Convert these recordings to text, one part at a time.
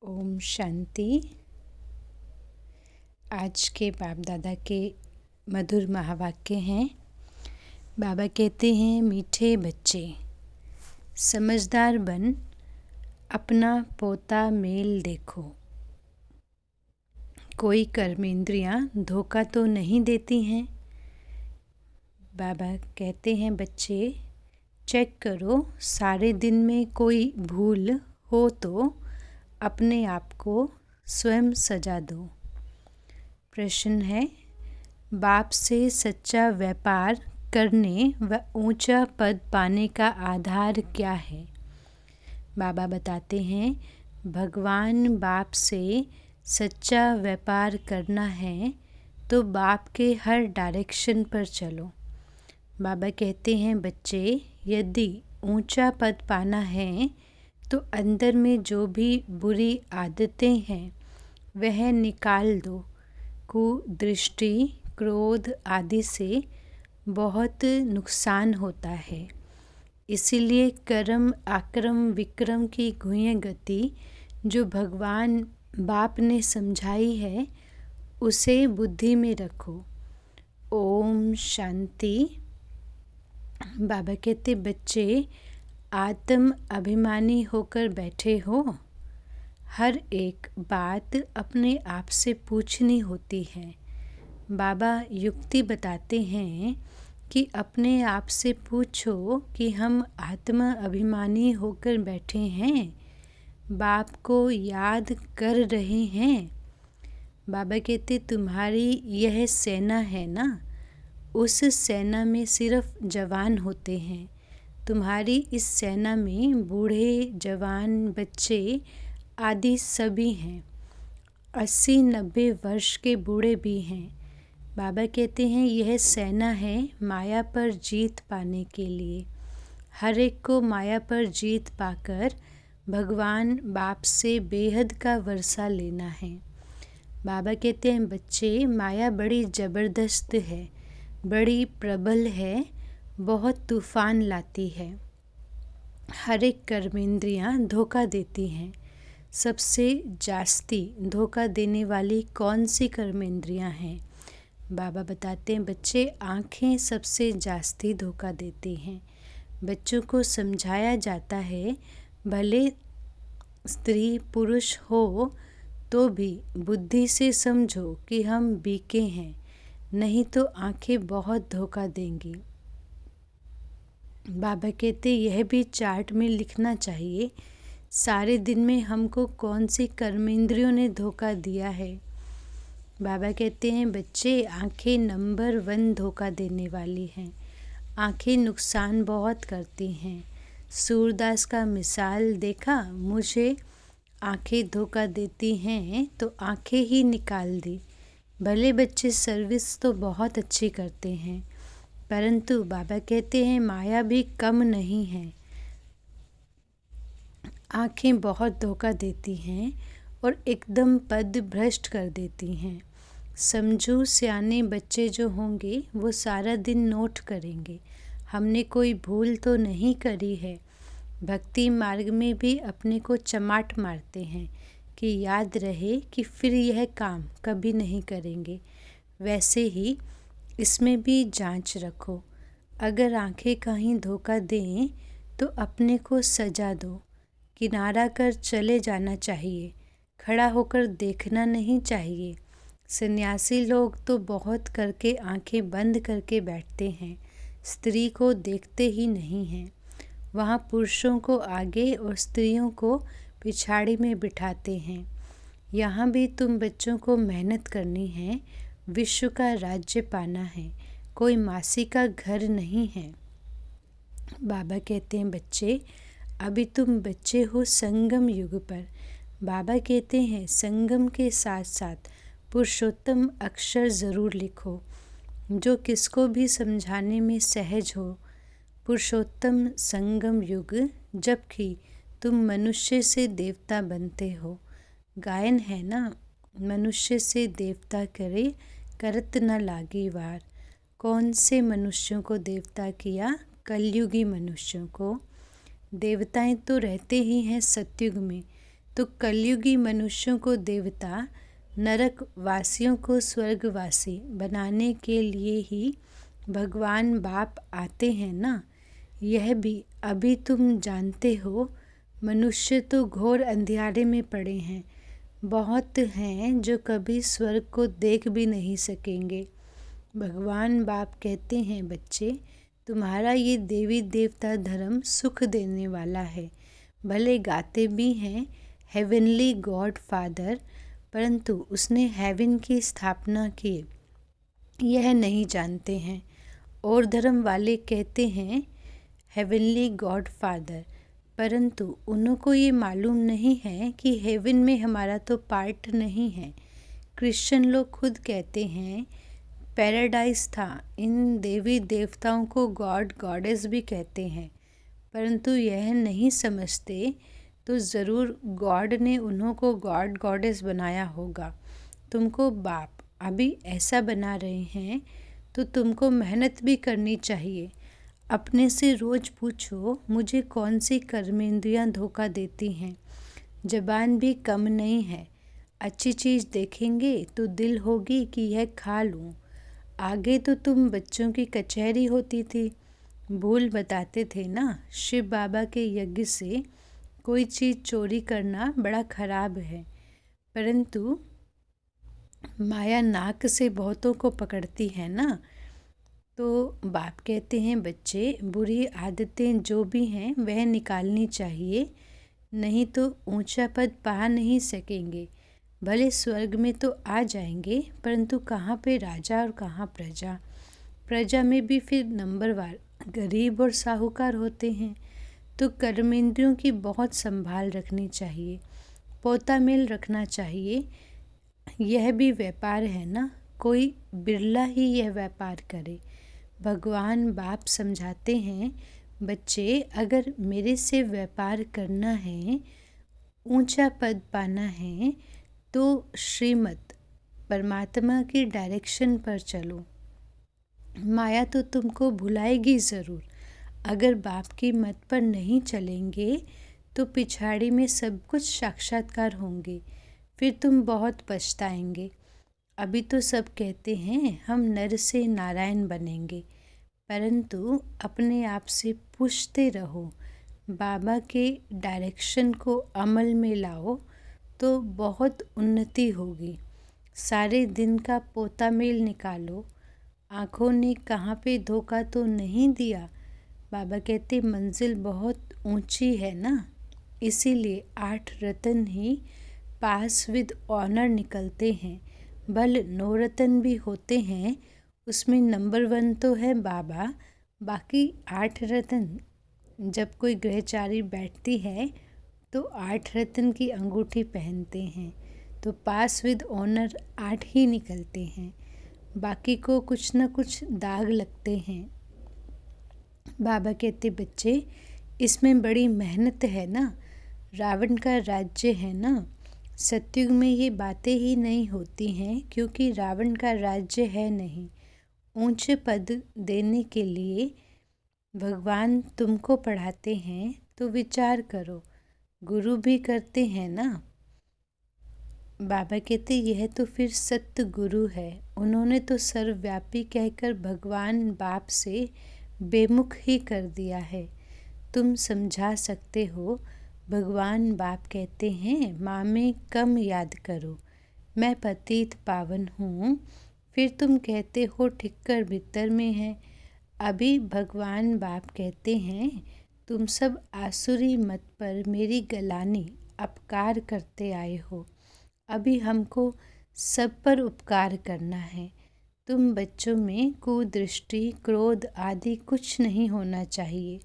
ओम शांति। आज के बाप दादा के मधुर महावाक्य हैं। बाबा कहते हैं, मीठे बच्चे समझदार बन, अपना पोता मेल देखो। कोई कर्मेंद्रियां धोखा तो नहीं देती हैं। बाबा कहते हैं, बच्चे चेक करो, सारे दिन में कोई भूल हो तो अपने आप को स्वयं सजा दो। प्रश्न है, बाप से सच्चा व्यापार करने व ऊंचा पद पाने का आधार क्या है? बाबा बताते हैं, भगवान बाप से सच्चा व्यापार करना है तो बाप के हर डायरेक्शन पर चलो। बाबा कहते हैं, बच्चे यदि ऊंचा पद पाना है तो अंदर में जो भी बुरी आदतें हैं वह निकाल दो। कुदृष्टि, क्रोध आदि से बहुत नुकसान होता है। इसीलिए कर्म, आक्रम, विक्रम की गुह्य गति जो भगवान बाप ने समझाई है उसे बुद्धि में रखो। ओम शांति। बाबा कहते, बच्चे आत्म अभिमानी होकर बैठे हो। हर एक बात अपने आप से पूछनी होती है। बाबा युक्ति बताते हैं कि अपने आप से पूछो कि हम आत्म अभिमानी होकर बैठे हैं, बाप को याद कर रहे हैं। बाबा कहते, तुम्हारी यह सेना है ना, उस सेना में सिर्फ जवान होते हैं। तुम्हारी इस सेना में बूढ़े, जवान, बच्चे आदि सभी हैं। 80-90 वर्ष के बूढ़े भी हैं। बाबा कहते हैं, यह सेना है माया पर जीत पाने के लिए। हर एक को माया पर जीत पाकर भगवान बाप से बेहद का वर्षा लेना है। बाबा कहते हैं, बच्चे माया बड़ी ज़बरदस्त है, बड़ी प्रबल है, बहुत तूफान लाती है। हर एक कर्मेंद्रियां धोखा देती हैं। सबसे जास्ती धोखा देने वाली कौन सी कर्मेंद्रियां हैं? बाबा बताते हैं, बच्चे आँखें सबसे जास्ती धोखा देती हैं। बच्चों को समझाया जाता है, भले स्त्री पुरुष हो तो भी बुद्धि से समझो कि हम बीके हैं, नहीं तो आँखें बहुत धोखा देंगी। बाबा कहते, यह भी चार्ट में लिखना चाहिए, सारे दिन में हमको कौन सी कर्मेंद्रियों ने धोखा दिया है। बाबा कहते हैं, बच्चे आँखें नंबर 1 धोखा देने वाली हैं। आँखें नुकसान बहुत करती हैं। सूरदास का मिसाल देखा, मुझे आँखें धोखा देती हैं तो आँखें ही निकाल दी। भले बच्चे सर्विस तो बहुत अच्छी करते हैं, परंतु बाबा कहते हैं माया भी कम नहीं है। आँखें बहुत धोखा देती हैं और एकदम पद भ्रष्ट कर देती हैं। समझो, सियाने बच्चे जो होंगे वो सारा दिन नोट करेंगे, हमने कोई भूल तो नहीं करी है। भक्ति मार्ग में भी अपने को चमाट मारते हैं कि याद रहे कि फिर यह काम कभी नहीं करेंगे। वैसे ही इसमें भी जांच रखो। अगर आंखें कहीं धोखा दें तो अपने को सजा दो। किनारा कर चले जाना चाहिए, खड़ा होकर देखना नहीं चाहिए। सन्यासी लोग तो बहुत करके आंखें बंद करके बैठते हैं, स्त्री को देखते ही नहीं हैं। वहाँ पुरुषों को आगे और स्त्रियों को पिछाड़ी में बिठाते हैं। यहाँ भी तुम बच्चों को मेहनत करनी है, विश्व का राज्य पाना है, कोई मासी का घर नहीं है। बाबा कहते हैं, बच्चे अभी तुम बच्चे हो संगम युग पर। बाबा कहते हैं, संगम के साथ साथ पुरुषोत्तम अक्षर ज़रूर लिखो, जो किसको भी समझाने में सहज हो। पुरुषोत्तम संगम युग, जबकि तुम मनुष्य से देवता बनते हो। गायन है ना, मनुष्य से देवता करे, करत न लागी वार। कौन से मनुष्यों को देवता किया? कलयुगी मनुष्यों को। देवताएं तो रहते ही हैं सतयुग में, तो कलयुगी मनुष्यों को देवता, नरक वासियों को स्वर्गवासी बनाने के लिए ही भगवान बाप आते हैं ना। यह भी अभी तुम जानते हो। मनुष्य तो घोर अंधियारे में पड़े हैं। बहुत हैं जो कभी स्वर्ग को देख भी नहीं सकेंगे। भगवान बाप कहते हैं, बच्चे, तुम्हारा ये देवी देवता धर्म सुख देने वाला है। भले गाते भी हैं हेवनली गॉड फादर, परंतु उसने हेवन की स्थापना की यह नहीं जानते हैं। और धर्म वाले कहते हैं हेवनली गॉड फादर, परंतु उनको ये मालूम नहीं है कि हेवन में हमारा तो पार्ट नहीं है। क्रिश्चियन लोग खुद कहते हैं पैराडाइज था। इन देवी देवताओं को गॉड गॉडेस भी कहते हैं, परंतु यह नहीं समझते तो ज़रूर गॉड ने उन्हों को गॉड गॉडेस बनाया होगा। तुमको बाप अभी ऐसा बना रहे हैं तो तुमको मेहनत भी करनी चाहिए। अपने से रोज़ पूछो, मुझे कौन सी कर्मेंद्रियां धोखा देती हैं। ज़बान भी कम नहीं है। अच्छी चीज़ देखेंगे तो दिल होगी कि यह खा लूँ। आगे तो तुम बच्चों की कचहरी होती थी। भूल बताते थे ना, शिव बाबा के यज्ञ से कोई चीज़ चोरी करना बड़ा खराब है, परंतु माया नाक से बहुतों को पकड़ती है ना। तो बाप कहते हैं, बच्चे, बुरी आदतें जो भी हैं वह निकालनी चाहिए, नहीं तो ऊंचा पद पा नहीं सकेंगे। भले स्वर्ग में तो आ जाएंगे, परंतु कहाँ पे राजा और कहाँ प्रजा। प्रजा में भी फिर नंबरवार गरीब और साहूकार होते हैं। तो कर्मेंद्रियों की बहुत संभाल रखनी चाहिए, पोता मेल रखना चाहिए। यह भी व्यापार है ना, कोई बिरला ही यह व्यापार करे। भगवान बाप समझाते हैं, बच्चे, अगर मेरे से व्यापार करना है, ऊंचा पद पाना है, तो श्रीमत परमात्मा की डायरेक्शन पर चलो। माया तो तुमको भुलाएगी ज़रूर। अगर बाप की मत पर नहीं चलेंगे तो पिछाड़ी में सब कुछ साक्षात्कार होंगे, फिर तुम बहुत पछताएंगे। अभी तो सब कहते हैं हम नर से नारायण बनेंगे, परंतु अपने आप से पूछते रहो, बाबा के डायरेक्शन को अमल में लाओ तो बहुत उन्नति होगी। सारे दिन का पोता मेल निकालो। आँखों ने कहाँ पे धोखा तो नहीं दिया। बाबा कहते मंजिल बहुत ऊंची है ना, इसीलिए 8 रतन ही पास विद ऑनर निकलते हैं। भले 9 रतन भी होते हैं, उसमें नंबर 1 तो है बाबा, बाकी 8 रतन। जब कोई गृहचारी बैठती है तो 8 रतन की अंगूठी पहनते हैं, तो पास विद ऑनर 8 ही निकलते हैं, बाकी को कुछ न कुछ दाग लगते हैं। बाबा कहते बच्चे, इसमें बड़ी मेहनत है ना, रावण का राज्य है ना। सतयुग में ये बातें ही नहीं होती हैं, क्योंकि रावण का राज्य है नहीं। ऊंचे पद देने के लिए भगवान तुमको पढ़ाते हैं, तो विचार करो, गुरु भी करते हैं ना। बाबा कहते यह तो फिर सत्य गुरु है। उन्होंने तो सर्वव्यापी कहकर भगवान बाप से बेमुख ही कर दिया है। तुम समझा सकते हो। भगवान बाप कहते हैं, माँ में कम याद करो, मैं पतित पावन हूँ। फिर तुम कहते हो ठिक्कर भीतर में है। अभी भगवान बाप कहते हैं, तुम सब आसुरी मत पर मेरी गलानी अपकार करते आए हो। अभी हमको सब पर उपकार करना है। तुम बच्चों में कुदृष्टि, क्रोध आदि कुछ नहीं होना चाहिए,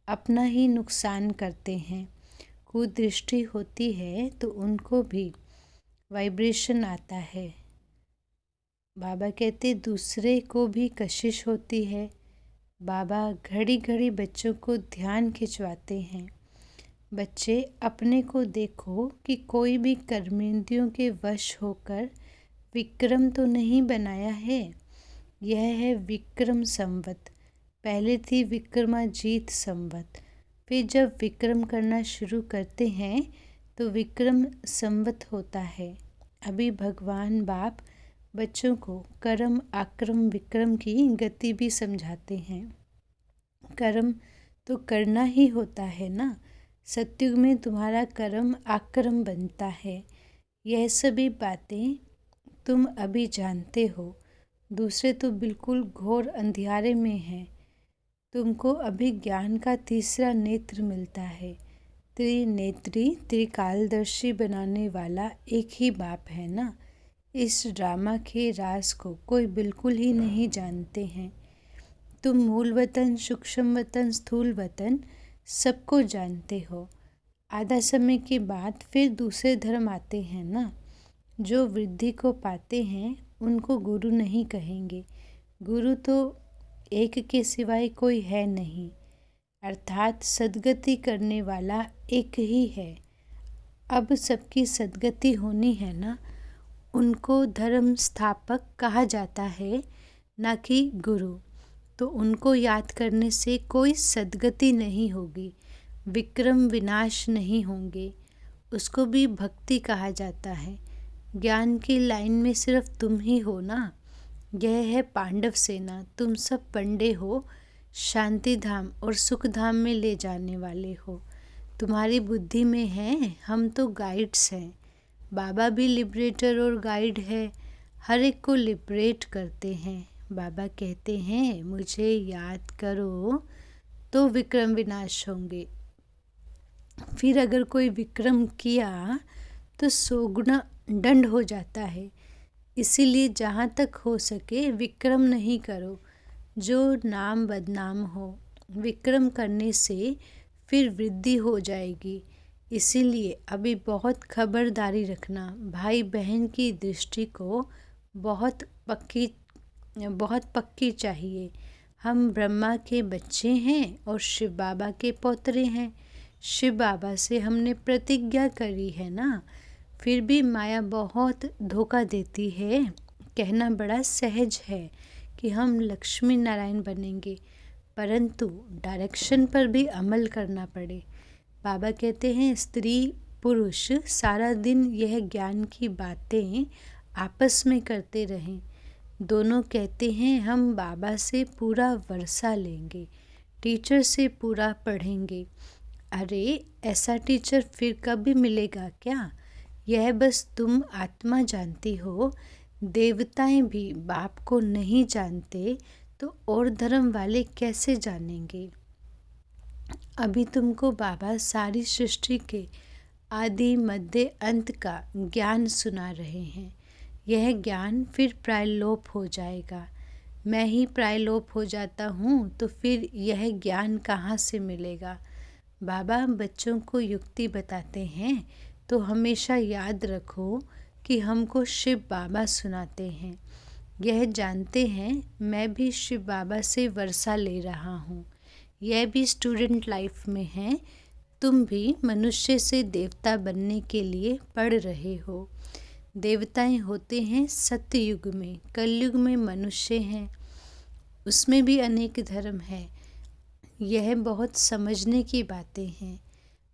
अपना ही नुकसान करते हैं। कुदृष्टि होती है तो उनको भी वाइब्रेशन आता है। बाबा कहते दूसरे को भी कशिश होती है। बाबा घड़ी घड़ी बच्चों को ध्यान खिंचवाते हैं। बच्चे, अपने को देखो कि कोई भी कर्मेंद्रियों के वश होकर विक्रम तो नहीं बनाया है। यह है विक्रम संवत। पहले थी विक्रमाजीत संवत। फिर जब विक्रम करना शुरू करते हैं तो विक्रम संवत होता है। अभी भगवान बाप बच्चों को कर्म आक्रम विक्रम की गति भी समझाते हैं। कर्म तो करना ही होता है ना। सतयुग में तुम्हारा कर्म आक्रम बनता है। यह सभी बातें तुम अभी जानते हो। दूसरे तो बिल्कुल घोर अंधियारे में हैं। तुमको अभी ज्ञान का तीसरा नेत्र मिलता है। त्रिनेत्री त्रिकालदर्शी बनाने वाला एक ही बाप है ना। इस ड्रामा के राज को कोई बिल्कुल ही नहीं जानते हैं। तुम मूल वतन, सूक्ष्म वतन, स्थूल वतन सबको जानते हो। आधा समय के बाद फिर दूसरे धर्म आते हैं ना। जो वृद्धि को पाते हैं उनको गुरु नहीं कहेंगे। गुरु तो एक के सिवाय कोई है नहीं, अर्थात सद्गति करने वाला एक ही है। अब सबकी सद्गति होनी है ना। उनको धर्म स्थापक कहा जाता है, ना कि गुरु। तो उनको याद करने से कोई सद्गति नहीं होगी, विक्रम विनाश नहीं होंगे। उसको भी भक्ति कहा जाता है। ज्ञान की लाइन में सिर्फ तुम ही हो ना। यह है पांडव सेना। तुम सब पंडे हो, शांति धाम और सुख धाम में ले जाने वाले हो। तुम्हारी बुद्धि में है, हम तो गाइड्स हैं। बाबा भी लिबरेटर और गाइड है, हर एक को लिबरेट करते हैं। बाबा कहते हैं मुझे याद करो तो विक्रम विनाश होंगे। फिर अगर कोई विक्रम किया तो 100 गुना दंड हो जाता है। इसीलिए जहाँ तक हो सके विक्रम नहीं करो, जो नाम बदनाम हो। विक्रम करने से फिर वृद्धि हो जाएगी। इसीलिए अभी बहुत खबरदारी रखना। भाई बहन की दृष्टि को बहुत पक्की चाहिए। हम ब्रह्मा के बच्चे हैं और शिव बाबा के पौत्रे हैं। शिव बाबा से हमने प्रतिज्ञा करी है ना। फिर भी माया बहुत धोखा देती है। कहना बड़ा सहज है कि हम लक्ष्मी नारायण बनेंगे, परंतु डायरेक्शन पर भी अमल करना पड़े। बाबा कहते हैं स्त्री पुरुष सारा दिन यह ज्ञान की बातें आपस में करते रहें। दोनों कहते हैं हम बाबा से पूरा वर्षा लेंगे, टीचर से पूरा पढ़ेंगे। अरे ऐसा टीचर फिर कभी मिलेगा क्या? यह बस तुम आत्मा जानती हो। देवताएं भी बाप को नहीं जानते तो और धर्म वाले कैसे जानेंगे? अभी तुमको बाबा सारी सृष्टि के आदि मध्य अंत का ज्ञान सुना रहे हैं। यह ज्ञान फिर प्रायलोप हो जाएगा। मैं ही प्रायलोप हो जाता हूँ तो फिर यह ज्ञान कहाँ से मिलेगा? बाबा बच्चों को युक्ति बताते हैं तो हमेशा याद रखो कि हमको शिव बाबा सुनाते हैं। यह जानते हैं मैं भी शिव बाबा से वर्षा ले रहा हूँ। यह भी स्टूडेंट लाइफ में है। तुम भी मनुष्य से देवता बनने के लिए पढ़ रहे हो। देवताएं होते हैं सत्ययुग में, कलयुग में मनुष्य हैं, उसमें भी अनेक धर्म है। यह बहुत समझने की बातें हैं।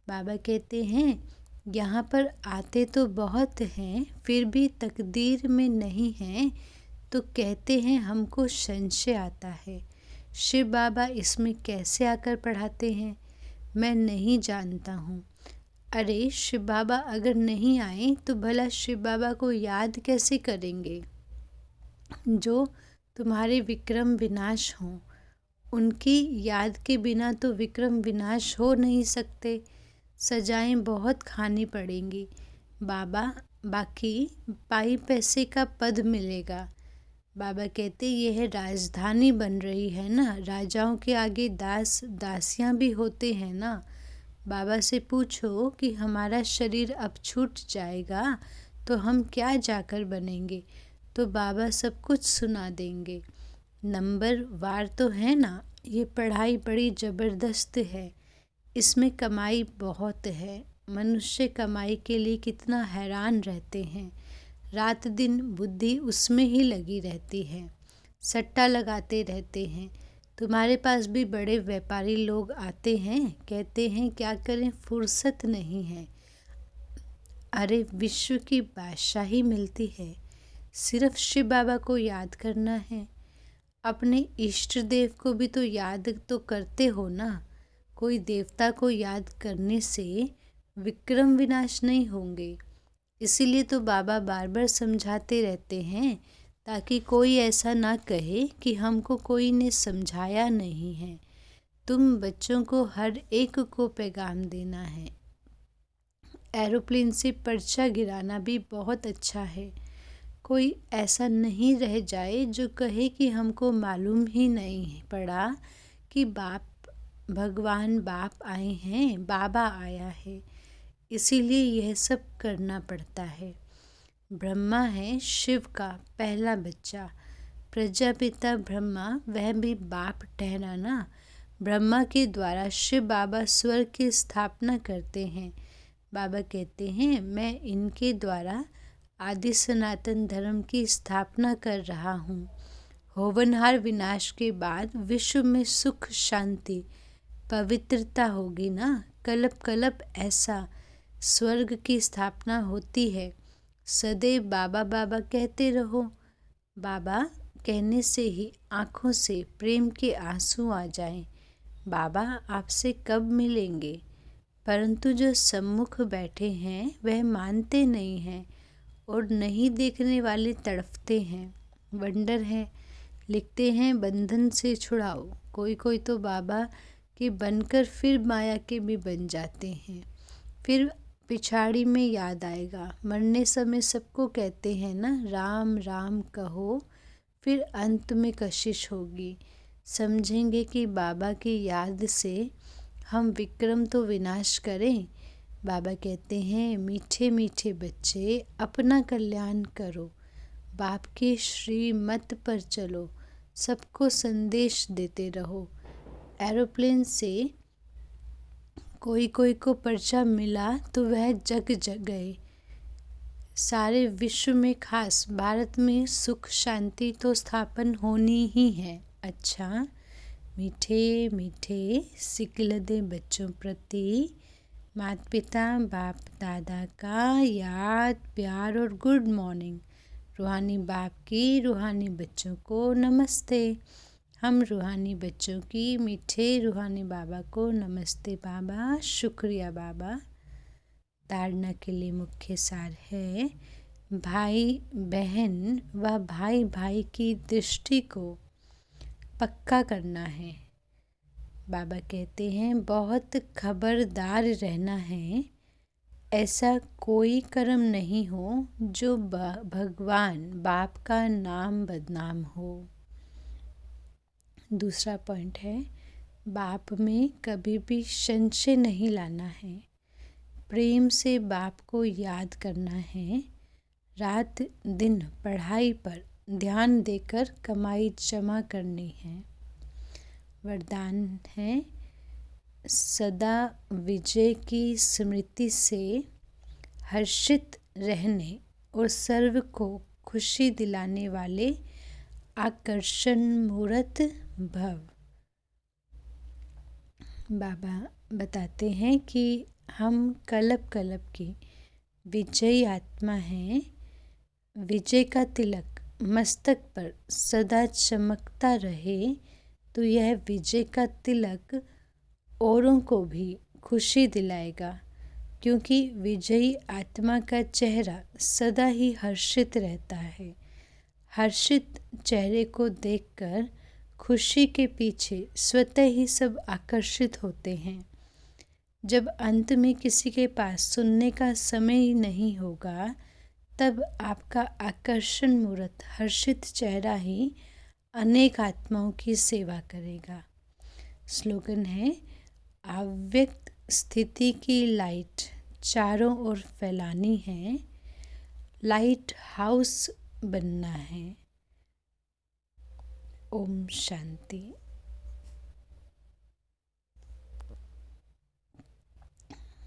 बाबा कहते हैं यहाँ पर आते तो बहुत हैं, फिर भी तकदीर में नहीं हैं, तो कहते हैं हमको संशय आता है। शिव बाबा इसमें कैसे आकर पढ़ाते हैं मैं नहीं जानता हूँ। अरे शिव बाबा अगर नहीं आए तो भला शिव बाबा को याद कैसे करेंगे जो तुम्हारे विक्रम विनाश हों। उनकी याद के बिना तो विक्रम विनाश हो नहीं सकते। सजाएं बहुत खानी पड़ेंगी बाबा, बाकी पाई पैसे का पद मिलेगा। बाबा कहते यह राजधानी बन रही है ना, राजाओं के आगे दास दासियां भी होते हैं ना। बाबा से पूछो कि हमारा शरीर अब छूट जाएगा तो हम क्या जाकर बनेंगे, तो बाबा सब कुछ सुना देंगे। नंबर वार तो है ना। ये पढ़ाई बड़ी ज़बरदस्त है, इसमें कमाई बहुत है। मनुष्य कमाई के लिए कितना हैरान रहते हैं। रात दिन बुद्धि उसमें ही लगी रहती है, सट्टा लगाते रहते हैं। तुम्हारे पास भी बड़े व्यापारी लोग आते हैं, कहते हैं क्या करें फुर्सत नहीं है। अरे विश्व की बादशाही मिलती है, सिर्फ शिव बाबा को याद करना है। अपने इष्ट देव को भी तो याद तो करते हो ना। कोई देवता को याद करने से विक्रम विनाश नहीं होंगे। इसीलिए तो बाबा बार बार समझाते रहते हैं, ताकि कोई ऐसा ना कहे कि हमको कोई ने समझाया नहीं है। तुम बच्चों को हर एक को पैगाम देना है। एरोप्लेन से पर्चा गिराना भी बहुत अच्छा है। कोई ऐसा नहीं रह जाए जो कहे कि हमको मालूम ही नहीं पड़ा कि भगवान बाप आए हैं, बाबा आया है। इसीलिए यह सब करना पड़ता है। ब्रह्मा है शिव का पहला बच्चा। प्रजापिता ब्रह्मा वह भी बाप ठहरा ना। ब्रह्मा के द्वारा शिव बाबा स्वर्ग की स्थापना करते हैं। बाबा कहते हैं, मैं इनके द्वारा आदि सनातन धर्म की स्थापना कर रहा हूँ। होवनहार विनाश के बाद विश्व में सुख शांति पवित्रता होगी ना। कल्प कल्प ऐसा स्वर्ग की स्थापना होती है। सदैव बाबा बाबा कहते रहो। बाबा कहने से ही आँखों से प्रेम के आंसू आ जाएं। बाबा आपसे कब मिलेंगे? परंतु जो सम्मुख बैठे हैं वह मानते नहीं हैं और नहीं देखने वाले तड़फते हैं। वंडर है, लिखते हैं बंधन से छुड़ाओ। कोई कोई तो बाबा के बनकर फिर माया के भी बन जाते हैं। फिर पिछाड़ी में याद आएगा। मरने समय सबको कहते हैं ना, राम राम कहो, फिर अंत में कशिश होगी। समझेंगे कि बाबा की याद से हम विक्रम तो विनाश करें। बाबा कहते हैं, मीठे मीठे बच्चे अपना कल्याण करो, बाप की श्रीमत पर चलो, सबको संदेश देते रहो। एरोप्लेन से कोई कोई को पर्चा मिला तो वह जग गए। सारे विश्व में खास भारत में सुख शांति तो स्थापन होनी ही है। अच्छा, मीठे मीठे सिकलदे बच्चों प्रति माता पिता बाप दादा का याद प्यार और गुड मॉर्निंग। रूहानी बाप की रूहानी बच्चों को नमस्ते। हम रूहानी बच्चों की मीठे रूहानी बाबा को नमस्ते बाबा, शुक्रिया बाबा। धारणा के लिए मुख्य सार है, भाई बहन व भाई भाई की दृष्टि को पक्का करना है। बाबा कहते हैं, बहुत खबरदार रहना है। ऐसा कोई कर्म नहीं हो जो भगवान बाप का नाम बदनाम हो। दूसरा पॉइंट है, बाप में कभी भी संशय नहीं लाना है। प्रेम से बाप को याद करना है। रात दिन पढ़ाई पर ध्यान देकर कमाई जमा करनी है। वरदान है, सदा विजय की स्मृति से हर्षित रहने और सर्व को खुशी दिलाने वाले आकर्षण मूर्त भव। बाबा बताते हैं कि हम कल्प कल्प की विजयी आत्मा हैं। विजय का तिलक मस्तक पर सदा चमकता रहे तो यह विजय का तिलक औरों को भी खुशी दिलाएगा, क्योंकि विजयी आत्मा का चेहरा सदा ही हर्षित रहता है। हर्षित चेहरे को देखकर खुशी के पीछे स्वतः ही सब आकर्षित होते हैं। जब अंत में किसी के पास सुनने का समय ही नहीं होगा, तब आपका आकर्षण मूर्त हर्षित चेहरा ही अनेक आत्माओं की सेवा करेगा। स्लोगन है, अव्यक्त स्थिति की लाइट चारों ओर फैलानी है, लाइट हाउस बनना है। ओम शांति।